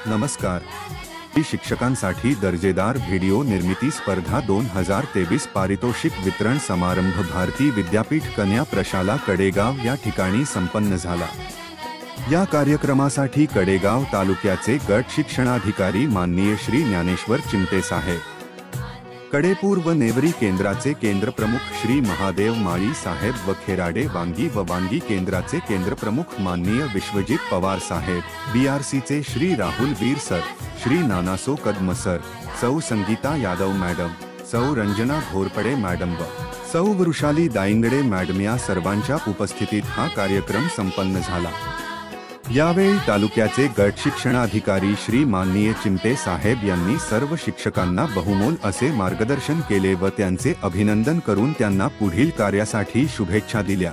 नमस्कार। शिक्षकांसाठी दर्जेदार व्हिडिओ निर्मिती स्पर्धा 2023 पारितोषिक वितरण समारंभ भारती विद्यापीठ कन्या प्रशाला कडेगाव या ठिकाणी संपन्न झाला। या कार्यक्रमासाठी कडेगाव तालुक्याचे गट शिक्षणाधिकारी माननीय श्री ज्ञानेश्वर चिमटे साहेब, कडेपूर व नेवरी केंद्राचे केंद्रप्रमुख श्री महादेव माळी साहेब व खेराडे वांगी व वांगी केंद्राचे केंद्रप्रमुख माननीय विश्वजित पवार साहेब, बीआरसीचे श्री राहुल वीर सर, श्री नानासो कदम सर, सौ संगीता यादव मॅडम, सौ रंजना घोरपडे मॅडम व सौ वृषाली दायंगडे मॅडम या सर्वांच्या उपस्थितीत हा कार्यक्रम संपन्न झाला। यावेळी तालुक्याचे गट शिक्षणाधिकारी श्री माननीय चिमटे साहेब यांनी सर्व शिक्षकांना बहुमोल असे मार्गदर्शन केले व त्यांचे अभिनंदन करून त्यांना पुढील कार्यासाठी शुभेच्छा दिल्या।